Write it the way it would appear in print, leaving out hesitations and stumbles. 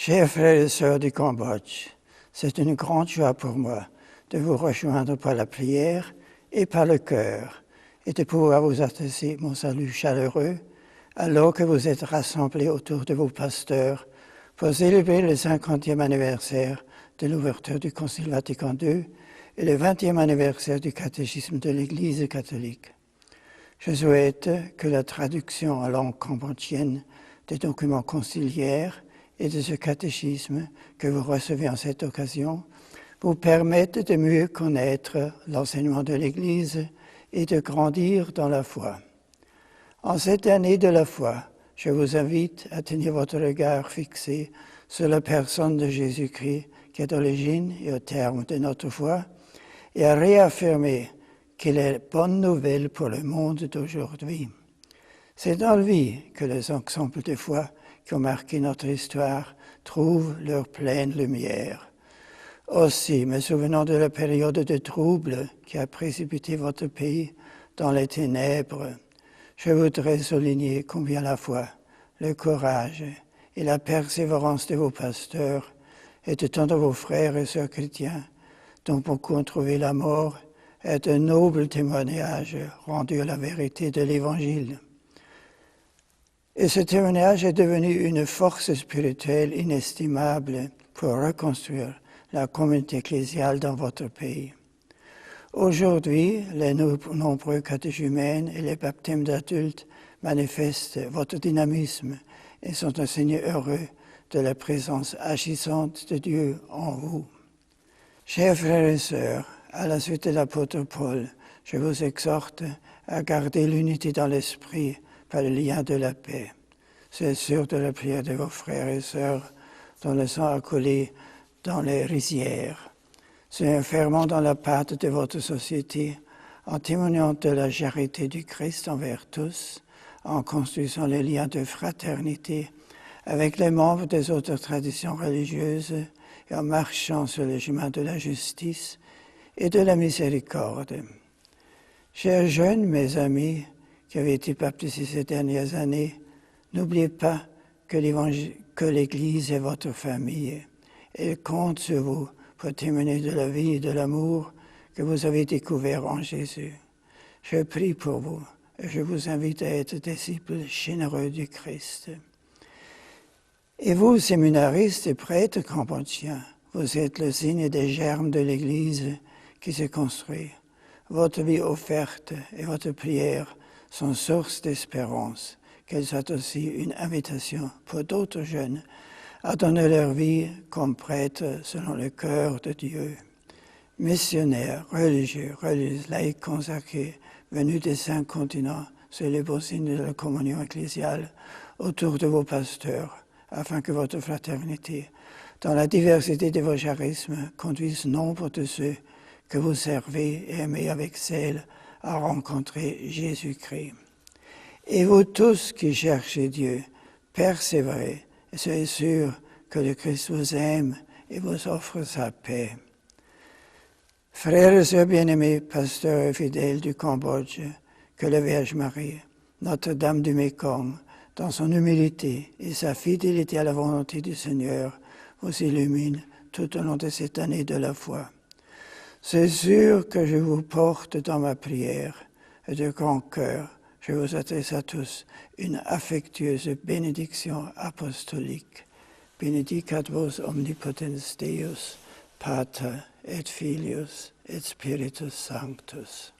Chers frères et sœurs du Cambodge, c'est une grande joie pour moi de vous rejoindre par la prière et par le cœur et de pouvoir vous adresser mon salut chaleureux alors que vous êtes rassemblés autour de vos pasteurs pour célébrer le 50e anniversaire de l'ouverture du Concile Vatican II et le 20e anniversaire du catéchisme de l'Église catholique. Je souhaite que la traduction en langue cambodgienne des documents conciliaires et de ce catéchisme que vous recevez en cette occasion vous permette de mieux connaître l'enseignement de l'Église et de grandir dans la foi. En cette année de la foi, je vous invite à tenir votre regard fixé sur la personne de Jésus-Christ qui est l'origine et au terme de notre foi et à réaffirmer qu'il est bonne nouvelle pour le monde d'aujourd'hui. C'est dans lui que les exemples de foi qui ont marqué notre histoire trouvent leur pleine lumière. Aussi, me souvenant de la période de trouble qui a précipité votre pays dans les ténèbres, je voudrais souligner combien la foi, le courage et la persévérance de vos pasteurs et de tant de vos frères et sœurs chrétiens, dont beaucoup ont trouvé la mort, est un noble témoignage rendu à la vérité de l'Évangile. Et ce témoignage est devenu une force spirituelle inestimable pour reconstruire la communauté ecclésiale dans votre pays. Aujourd'hui, les nombreux catéchumènes et les baptêmes d'adultes manifestent votre dynamisme et sont un signe heureux de la présence agissante de Dieu en vous. Chers frères et sœurs, à la suite de l'apôtre Paul, je vous exhorte à garder l'unité dans l'esprit par le lien de la paix. C'est sûr de la prière de vos frères et sœurs dont le sang a coulé dans les rizières. C'est un ferment dans la pâte de votre société, en témoignant de la charité du Christ envers tous, en construisant les liens de fraternité avec les membres des autres traditions religieuses et en marchant sur le chemin de la justice et de la miséricorde. Chers jeunes, mes amis, qui avez été baptisés ces dernières années, n'oubliez pas que l'Église est votre famille. Elle compte sur vous pour témoigner de la vie et de l'amour que vous avez découvert en Jésus. Je prie pour vous et je vous invite à être disciples généreux du Christ. Et vous, séminaristes et prêtres cambodgiens, vous êtes le signe des germes de l'Église qui se construit. Votre vie offerte et votre prière sont source d'espérance, qu'elles soient aussi une invitation pour d'autres jeunes à donner leur vie comme prêtres selon le cœur de Dieu. Missionnaires, religieux, religieuses, laïcs consacrés, venus des 5 continents, sur les beaux signes de la communion ecclésiale autour de vos pasteurs, afin que votre fraternité, dans la diversité de vos charismes, conduise nombre de ceux que vous servez et aimez avec zèle à rencontrer Jésus-Christ. Et vous tous qui cherchez Dieu, persévérez et soyez sûrs que le Christ vous aime et vous offre sa paix. Frères et sœurs bien-aimés, pasteurs et fidèles du Cambodge, que la Vierge Marie, Notre-Dame du Mékong, dans son humilité et sa fidélité à la volonté du Seigneur, vous illumine tout au long de cette année de la foi. C'est sûr que je vous porte dans ma prière et de grand cœur, je vous adresse à tous une affectueuse bénédiction apostolique. Benedicat vos omnipotens Deus, Pater et Filius et Spiritus Sanctus.